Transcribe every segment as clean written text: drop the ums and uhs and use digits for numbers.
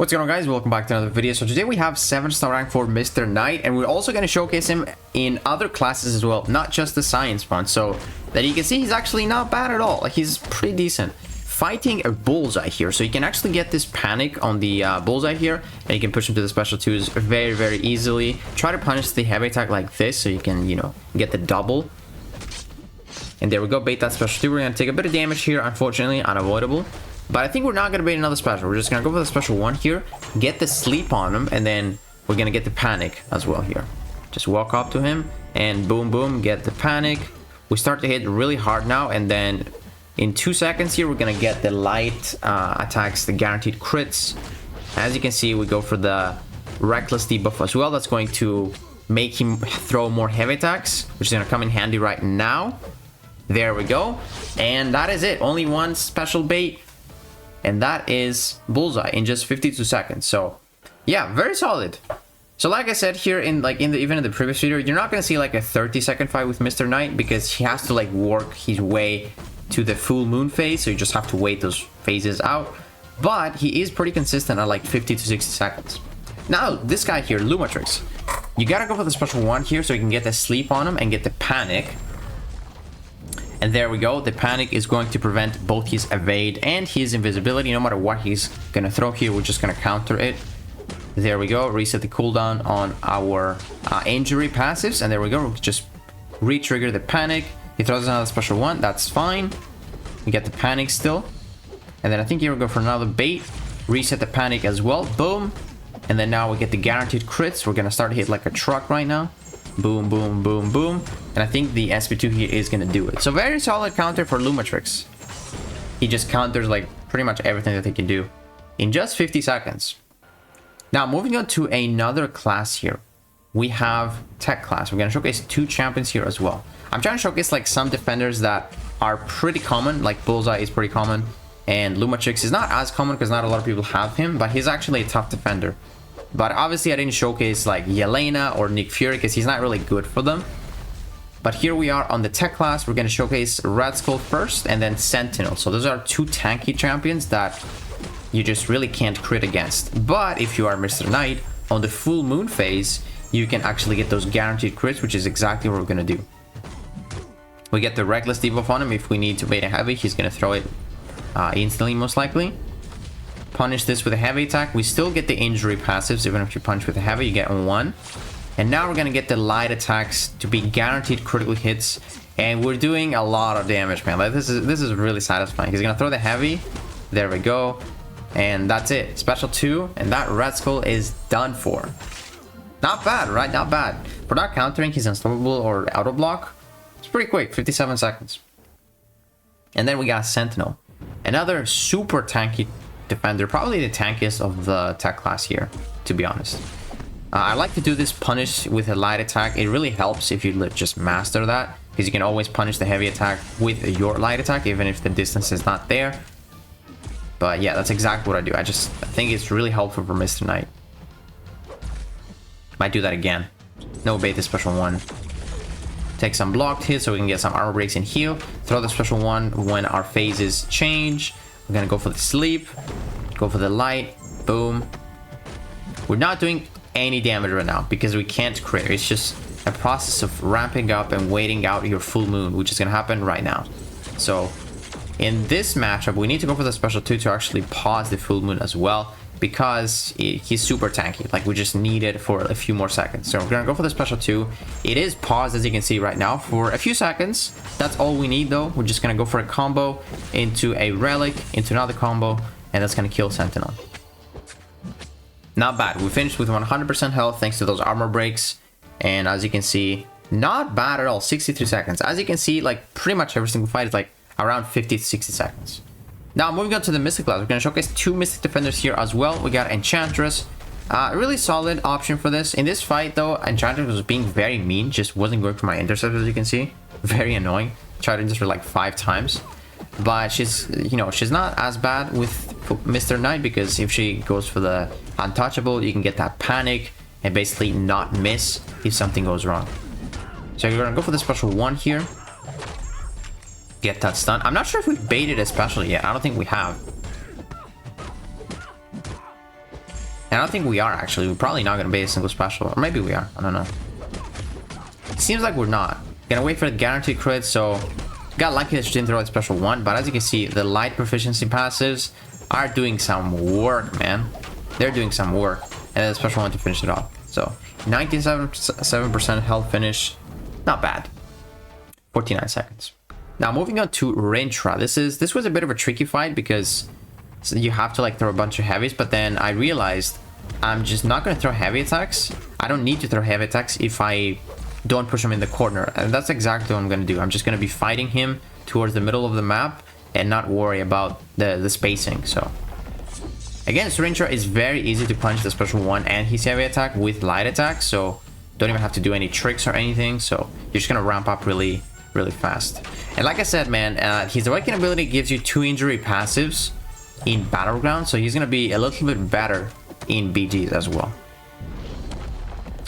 What's going on, guys? Welcome back to another video. So today we have 7-star rank for Mr. Knight, and we're also going to showcase him in other classes as well, not just the science one. So that you can see he's actually not bad at all. Like, he's pretty decent. Fighting a Bullseye here, so you can actually get this panic on the Bullseye here, and you can push him to the special 2s very easily. Try to punish the heavy attack like this so you can, get the double. And there we go, bait that special 2. We're going to take a bit of damage here, unfortunately, unavoidable. But I think we're not going to bait another special. We're just going to go for the special 1 here, get the sleep on him, and then we're going to get the panic as well here. Just walk up to him, and boom, get the panic. We start to hit really hard now, and then in 2 seconds here, we're going to get the light attacks, the guaranteed crits. As you can see, we go for the reckless debuff as well. That's going to make him throw more heavy attacks, which is going to come in handy right now. There we go. And that is it. Only one special bait. And that is Bullseye in just 52 seconds. So yeah, very solid. So like I said here, even in the previous video, you're not going to see like a 30-second fight with Mr. Knight, because he has to like work his way to the full moon phase. So you just have to wait those phases out. But he is pretty consistent at like 50 to 60 seconds. Now this guy here, Lumatrix, you gotta go for the special 1 here so you can get the sleep on him and get the panic. And there we go. The panic is going to prevent both his evade and his invisibility. No matter what he's going to throw here, we're just going to counter it. There we go. Reset the cooldown on our injury passives. And there we go. We'll just re-trigger the panic. He throws another special 1. That's fine. We get the panic still. And then I think here we go for another bait. Reset the panic as well. Boom. And then now we get the guaranteed crits. We're going to start to hit like a truck right now. Boom. And I think the SP2 here is going to do it. So very solid counter for Lumatrix. He just counters like pretty much everything that he can do in just 50 seconds. Now moving on to another class here. We have tech class. We're going to showcase 2 champions here as well. I'm trying to showcase like some defenders that are pretty common. Like Bullseye is pretty common. And Lumatrix is not as common because not a lot of people have him. But he's actually a tough defender. But obviously I didn't showcase like Yelena or Nick Fury because he's not really good for them. But here we are on the tech class. We're going to showcase Red Skull first and then Sentinel. So those are 2 tanky champions that you just really can't crit against. But if you are Mr. Knight on the full moon phase, you can actually get those guaranteed crits, which is exactly what we're going to do. We get the reckless debuff on him. If we need to bait a heavy, he's going to throw it instantly most likely. Punish this with a heavy attack. We still get the injury passives. Even if you punch with a heavy, you get 1. And now we're gonna get the light attacks to be guaranteed critical hits, and we're doing a lot of damage, man. Like, this is really satisfying. He's gonna throw the heavy. There we go, and that's it. Special 2, and that Red Skull is done for. Not bad, right? Not bad. For not countering his unstoppable or auto block, it's pretty quick. 57 seconds. And then we got Sentinel, another super tanky defender, probably the tankiest of the tech class here, to be honest. I like to do this punish with a light attack. It really helps if you just master that, because you can always punish the heavy attack with your light attack, even if the distance is not there. But yeah, that's exactly what I do. I think it's really helpful for Mr. Knight. Might do that again. No bait the special 1. Take some blocked hits so we can get some armor breaks and heal. Throw the special 1 when our phases change. We're gonna go for the sleep. Go for the light. Boom. We're not doing any damage right now because we can't crit. It's just a process of ramping up and waiting out your full moon, which is gonna happen right now. So in this matchup, we need to go for the special 2 to actually pause the full moon as well, because he's super tanky. Like, we just need it for a few more seconds. So we're gonna go for the special 2. It is paused, as you can see right now, for a few seconds. That's all we need though. We're just gonna go for a combo into a relic, into another combo, and that's gonna kill Sentinel. Not bad. We finished with 100% health thanks to those armor breaks. And as you can see, not bad at all. 63 seconds. As you can see, like, pretty much every single fight is like around 50 to 60 seconds. Now moving on to the Mystic class, we're going to showcase 2 Mystic defenders here as well. We got Enchantress. Really solid option for this. In this fight though, Enchantress was being very mean. Just wasn't going for my intercept, as you can see. Very annoying. Tried to intercept like 5 times. But she's not as bad with Mr. Knight, because if she goes for the untouchable, you can get that panic and basically not miss if something goes wrong. So you're gonna go for the special 1 here. Get that stun. I'm not sure if we've baited a special yet. I don't think we have. And I don't think we are, actually. We're probably not going to bait a single special. Or maybe we are. I don't know. It seems like we're not. Gonna wait for the guaranteed crit, so... Got lucky that she didn't throw a special 1. But as you can see, the light proficiency passives are doing some work, man. They're doing some work. And then the special 1 to finish it off. So, 97% health finish. Not bad. 49 seconds. Now, moving on to Rintrah. This was a bit of a tricky fight because you have to like throw a bunch of heavies, but then I realized I'm just not going to throw heavy attacks. I don't need to throw heavy attacks if I don't push him in the corner, and that's exactly what I'm going to do. I'm just going to be fighting him towards the middle of the map and not worry about the spacing. So against Rintrah, it's very easy to punch the special 1 and his heavy attack with light attack, so don't even have to do any tricks or anything. So you're just going to ramp up really fast. And like I said, man, his awakening ability gives you 2 injury passives in Battleground, so he's going to be a little bit better in BGs as well.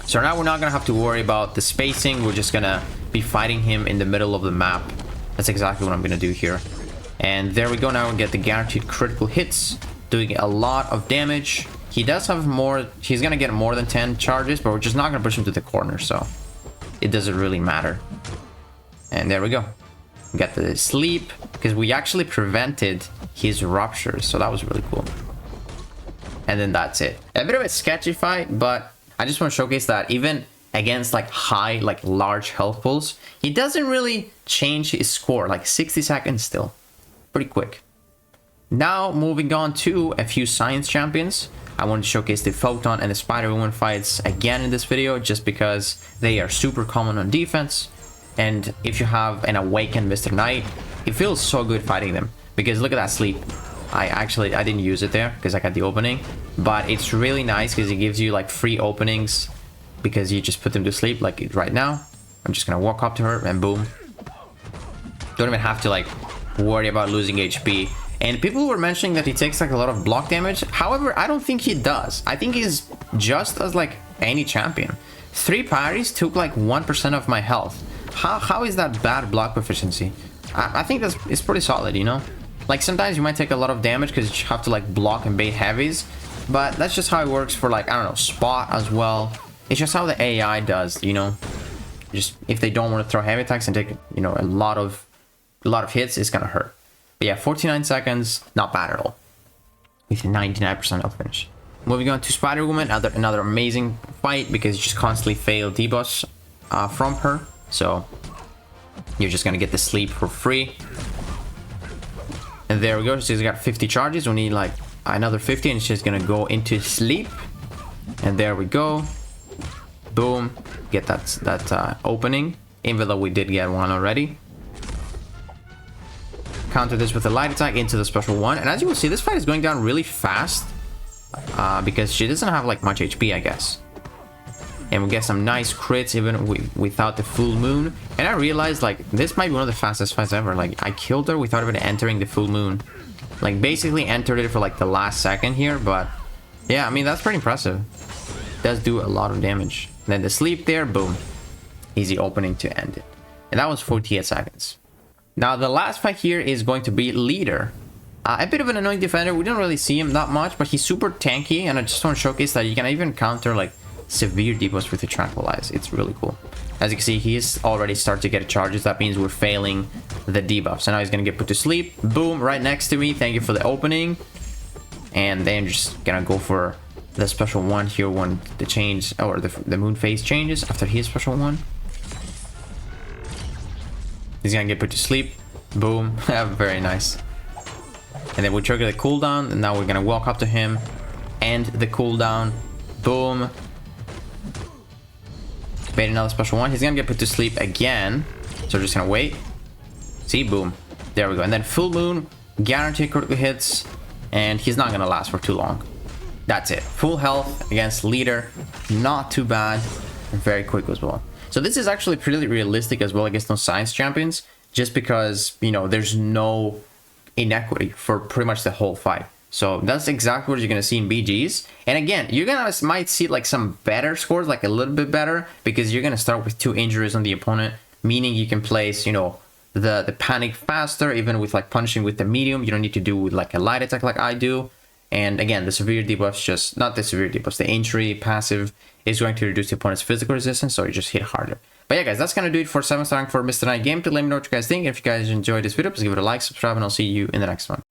So now we're not going to have to worry about the spacing. We're just going to be fighting him in the middle of the map. That's exactly what I'm going to do here. And there we go. Now we get the guaranteed critical hits, doing a lot of damage. He does have more. He's going to get more than 10 charges, but we're just not going to push him to the corner, so it doesn't really matter. And there we go. We got the sleep, because we actually prevented his ruptures, so that was really cool. And then that's it. A bit of a sketchy fight, but I just want to showcase that even against like high, like large health pools, he doesn't really change his score. Like 60 seconds still. Pretty quick. Now moving on to a few science champions. I want to showcase the Photon and the Spider-Woman fights again in this video, just because they are super common on defense. And if you have an awakened Mr. Knight, it feels so good fighting them. Because look at that sleep. I didn't use it there because I got the opening, but it's really nice because it gives you like free openings because you just put them to sleep. Like right now, I'm just gonna walk up to her and boom. Don't even have to like worry about losing HP. And people were mentioning that he takes like a lot of block damage. However, I don't think he does. I think he's just as like any champion. 3 parries took like 1% of my health. How is that bad block proficiency? I think it's pretty solid, you know? Like sometimes you might take a lot of damage because you have to like block and bait heavies, but that's just how it works for like, I don't know, spot as well. It's just how the AI does, you know? Just if they don't want to throw heavy attacks and take, you know, a lot of hits, it's gonna hurt. But yeah, 49 seconds, not bad at all. With 99% health finish. Moving on to Spider-Woman, another amazing fight because you just constantly fail debuffs from her. So you're just gonna get the sleep for free. And there we go. She's got 50 charges. We need like another 50 and she's gonna go into sleep. And there we go. Boom. Get that opening. Even though we did get one already. Counter this with a light attack into the special 1. And as you will see, this fight is going down really fast. Because she doesn't have like much HP, I guess. And we get some nice crits even without the full moon. And I realized like this might be one of the fastest fights ever. Like I killed her without even entering the full moon. Like basically entered it for like the last second here. But yeah, I mean that's pretty impressive. Does do a lot of damage. And then the sleep there, boom. Easy opening to end it. And that was 48 seconds. Now the last fight here is going to be Leader. A bit of an annoying defender. We don't really see him that much, but he's super tanky. And I just want to showcase that you can even counter like severe debuffs with the Tranquilize. It's really cool. As you can see, he's already started to get charges. That means we're failing the debuffs. So now he's gonna get put to sleep. Boom, right next to me. Thank you for the opening. And then just gonna go for the special 1 here when the change or the moon phase changes after his special 1. He's gonna get put to sleep. Boom. Very nice. And then we trigger the cooldown, and now we're gonna walk up to him, end the cooldown. Boom. Bait another special 1. He's gonna get put to sleep again. So we're just gonna wait. See, boom. There we go. And then full moon, guaranteed critical hits, and he's not gonna last for too long. That's it. Full health against Leader. Not too bad. Very quick as well. So this is actually pretty realistic as well against those science champions, just because, you know, there's no inequity for pretty much the whole fight. So that's exactly what you're going to see in BGs. And again, you're going to might see like some better scores, like a little bit better, because you're going to start with 2 injuries on the opponent, meaning you can place, you know, the panic faster, even with like punching with the medium. You don't need to do with like a light attack like I do. And again, the severe debuffs just, not the severe debuffs, the injury passive is going to reduce the opponent's physical resistance, so you just hit harder. But yeah, guys, that's going to do it for 7th rank for Mr. Knight game. To let me know what you guys think. If you guys enjoyed this video, please give it a like, subscribe, and I'll see you in the next one.